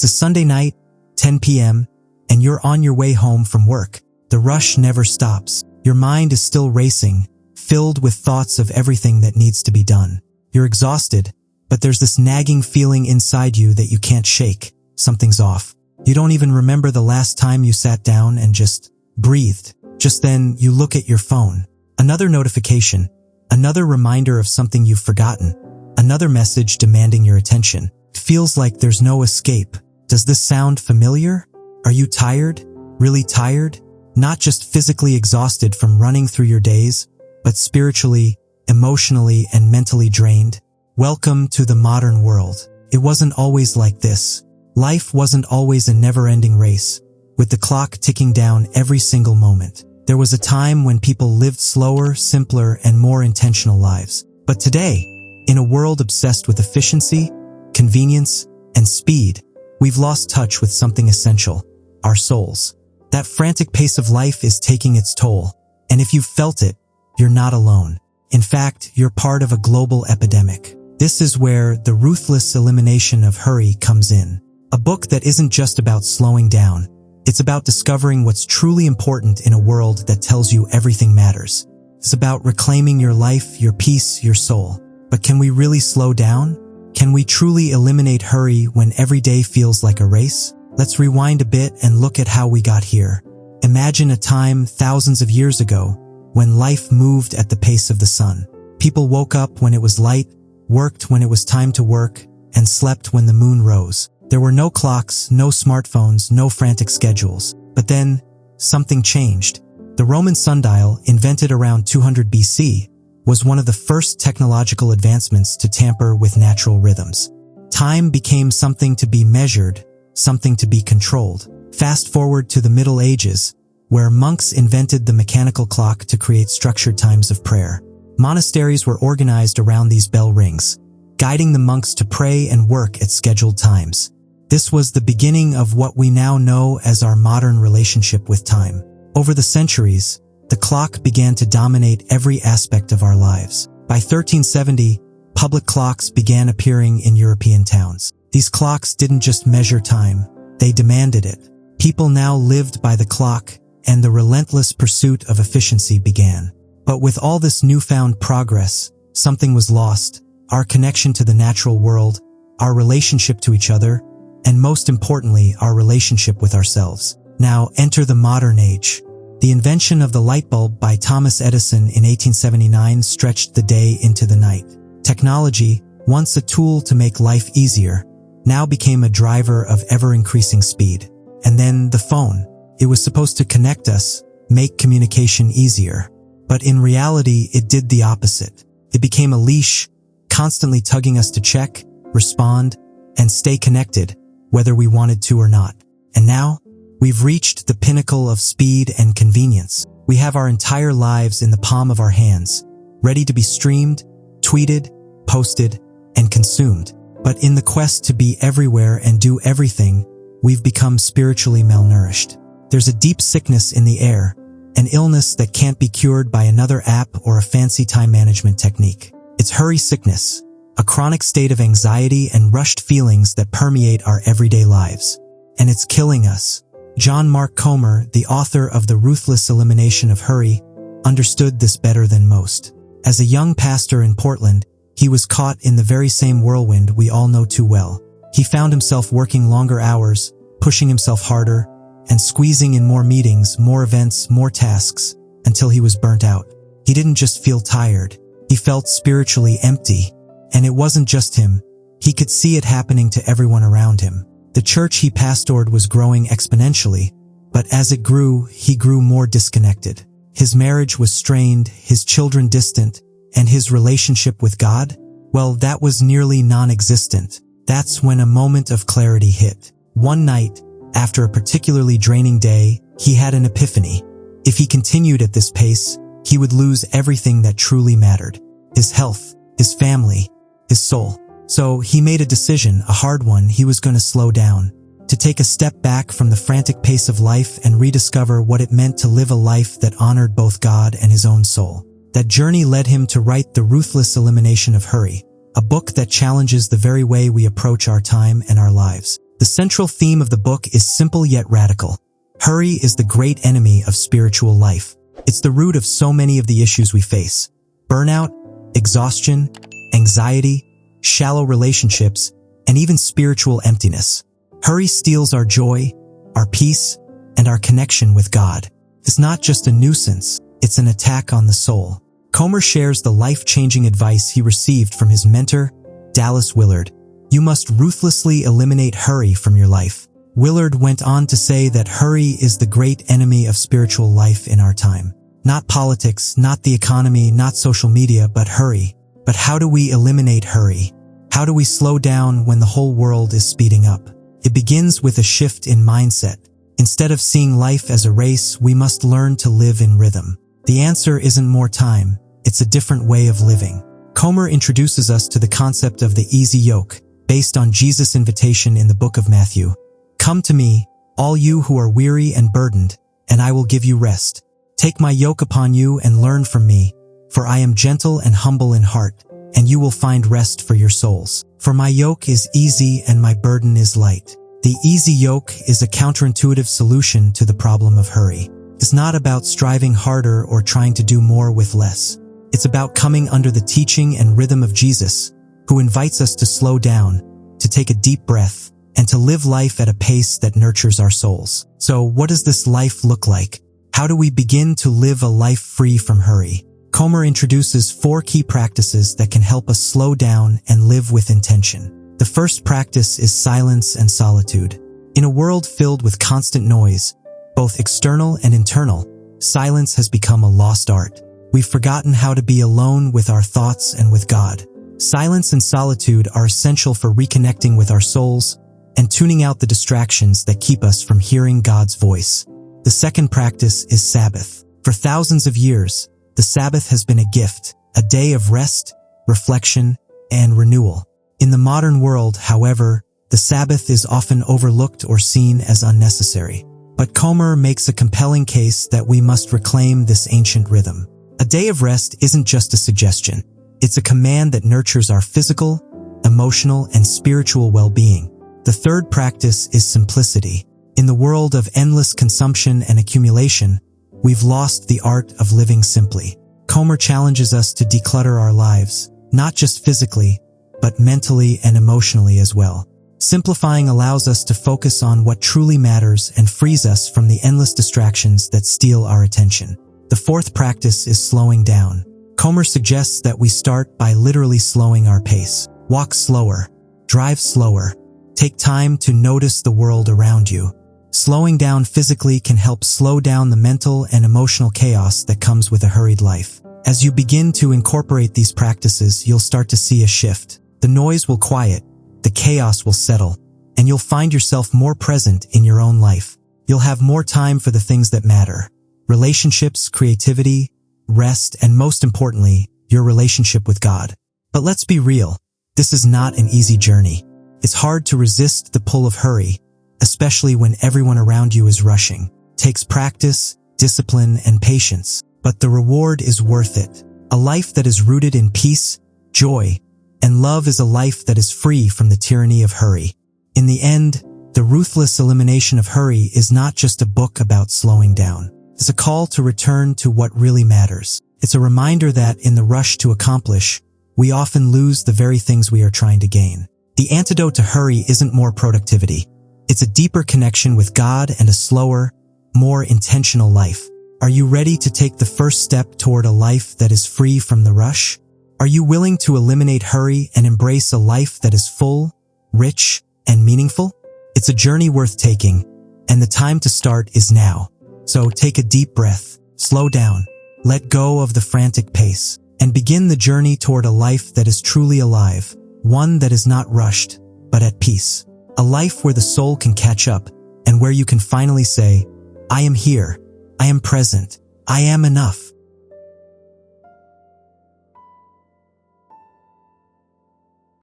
It's a Sunday night, 10 p.m., and you're on your way home from work. The rush never stops. Your mind is still racing, filled with thoughts of everything that needs to be done. You're exhausted, but there's this nagging feeling inside you that you can't shake. Something's off. You don't even remember the last time you sat down and just breathed. Just then, you look at your phone. Another notification. Another reminder of something you've forgotten. Another message demanding your attention. It feels like there's no escape. Does this sound familiar? Are you tired? Really tired? Not just physically exhausted from running through your days, but spiritually, emotionally, and mentally drained? Welcome to the modern world. It wasn't always like this. Life wasn't always a never-ending race, with the clock ticking down every single moment. There was a time when people lived slower, simpler, and more intentional lives. But today, in a world obsessed with efficiency, convenience, and speed, we've lost touch with something essential: our souls. That frantic pace of life is taking its toll, and if you've felt it, you're not alone. In fact, you're part of a global epidemic. This is where the Ruthless Elimination of Hurry comes in. A book that isn't just about slowing down. It's about discovering what's truly important in a world that tells you everything matters. It's about reclaiming your life, your peace, your soul. But can we really slow down? Can we truly eliminate hurry when every day feels like a race? Let's rewind a bit and look at how we got here. Imagine a time thousands of years ago when life moved at the pace of the sun. People woke up when it was light, worked when it was time to work, and slept when the moon rose. There were no clocks, no smartphones, no frantic schedules. But then, something changed. The Roman sundial, invented around 200 BC, was one of the first technological advancements to tamper with natural rhythms. Time became something to be measured, something to be controlled. Fast forward to the Middle Ages, where monks invented the mechanical clock to create structured times of prayer. Monasteries were organized around these bell rings, guiding the monks to pray and work at scheduled times. This was the beginning of what we now know as our modern relationship with time. Over the centuries, the clock began to dominate every aspect of our lives. By 1370, public clocks began appearing in European towns. These clocks didn't just measure time, they demanded it. People now lived by the clock, and the relentless pursuit of efficiency began. But with all this newfound progress, something was lost: our connection to the natural world, our relationship to each other, and most importantly, our relationship with ourselves. Now enter the modern age. The invention of the light bulb by Thomas Edison in 1879 stretched the day into the night. Technology, once a tool to make life easier, now became a driver of ever-increasing speed. And then the phone. It was supposed to connect us, make communication easier. But in reality, it did the opposite. It became a leash, constantly tugging us to check, respond, and stay connected, whether we wanted to or not. And now, we've reached the pinnacle of speed and convenience. We have our entire lives in the palm of our hands, ready to be streamed, tweeted, posted, and consumed. But in the quest to be everywhere and do everything, we've become spiritually malnourished. There's a deep sickness in the air, an illness that can't be cured by another app or a fancy time management technique. It's hurry sickness, a chronic state of anxiety and rushed feelings that permeate our everyday lives. And it's killing us. John Mark Comer, the author of The Ruthless Elimination of Hurry, understood this better than most. As a young pastor in Portland, he was caught in the very same whirlwind we all know too well. He found himself working longer hours, pushing himself harder, and squeezing in more meetings, more events, more tasks, until he was burnt out. He didn't just feel tired, he felt spiritually empty. And it wasn't just him. He could see it happening to everyone around him. The church he pastored was growing exponentially, but as it grew, he grew more disconnected. His marriage was strained, his children distant, and his relationship with God? Well, that was nearly non-existent. That's when a moment of clarity hit. One night, after a particularly draining day, he had an epiphany. If he continued at this pace, he would lose everything that truly mattered: his health, his family, his soul. So he made a decision, a hard one. He was going to slow down, to take a step back from the frantic pace of life and rediscover what it meant to live a life that honored both God and his own soul. That journey led him to write The Ruthless Elimination of Hurry, a book that challenges the very way we approach our time and our lives. The central theme of the book is simple yet radical. Hurry is the great enemy of spiritual life. It's the root of so many of the issues we face: burnout, exhaustion, anxiety, shallow relationships, and even spiritual emptiness. Hurry steals our joy, our peace, and our connection with God. It's not just a nuisance, it's an attack on the soul. Comer shares the life-changing advice he received from his mentor, Dallas Willard. You must ruthlessly eliminate hurry from your life. Willard went on to say that hurry is the great enemy of spiritual life in our time. Not politics, not the economy, not social media, but hurry. But how do we eliminate hurry? How do we slow down when the whole world is speeding up? It begins with a shift in mindset. Instead of seeing life as a race, we must learn to live in rhythm. The answer isn't more time, it's a different way of living. Comer introduces us to the concept of the easy yoke, based on Jesus' invitation in the book of Matthew. Come to me, all you who are weary and burdened, and I will give you rest. Take my yoke upon you and learn from me, for I am gentle and humble in heart, and you will find rest for your souls. For my yoke is easy and my burden is light. The easy yoke is a counterintuitive solution to the problem of hurry. It's not about striving harder or trying to do more with less. It's about coming under the teaching and rhythm of Jesus, who invites us to slow down, to take a deep breath, and to live life at a pace that nurtures our souls. So, what does this life look like? How do we begin to live a life free from hurry? Comer introduces 4 key practices that can help us slow down and live with intention. The first practice is silence and solitude. In a world filled with constant noise, both external and internal, silence has become a lost art. We've forgotten how to be alone with our thoughts and with God. Silence and solitude are essential for reconnecting with our souls and tuning out the distractions that keep us from hearing God's voice. The second practice is Sabbath. For thousands of years, the Sabbath has been a gift, a day of rest, reflection, and renewal. In the modern world, however, the Sabbath is often overlooked or seen as unnecessary. But Comer makes a compelling case that we must reclaim this ancient rhythm. A day of rest isn't just a suggestion. It's a command that nurtures our physical, emotional, and spiritual well-being. The third practice is simplicity. In the world of endless consumption and accumulation, we've lost the art of living simply. Comer challenges us to declutter our lives, not just physically, but mentally and emotionally as well. Simplifying allows us to focus on what truly matters and frees us from the endless distractions that steal our attention. The fourth practice is slowing down. Comer suggests that we start by literally slowing our pace. Walk slower, drive slower, take time to notice the world around you. Slowing down physically can help slow down the mental and emotional chaos that comes with a hurried life. As you begin to incorporate these practices, you'll start to see a shift. The noise will quiet, the chaos will settle, and you'll find yourself more present in your own life. You'll have more time for the things that matter: relationships, creativity, rest, and most importantly, your relationship with God. But let's be real, this is not an easy journey. It's hard to resist the pull of hurry, especially when everyone around you is rushing. It takes practice, discipline, and patience, but the reward is worth it. A life that is rooted in peace, joy, and love is a life that is free from the tyranny of hurry. In the end, The Ruthless Elimination of Hurry is not just a book about slowing down. It's a call to return to what really matters. It's a reminder that, in the rush to accomplish, we often lose the very things we are trying to gain. The antidote to hurry isn't more productivity. It's a deeper connection with God and a slower, more intentional life. Are you ready to take the first step toward a life that is free from the rush? Are you willing to eliminate hurry and embrace a life that is full, rich, and meaningful? It's a journey worth taking, and the time to start is now. So take a deep breath, slow down, let go of the frantic pace, and begin the journey toward a life that is truly alive, one that is not rushed, but at peace. A life where the soul can catch up, and where you can finally say, I am here, I am present, I am enough.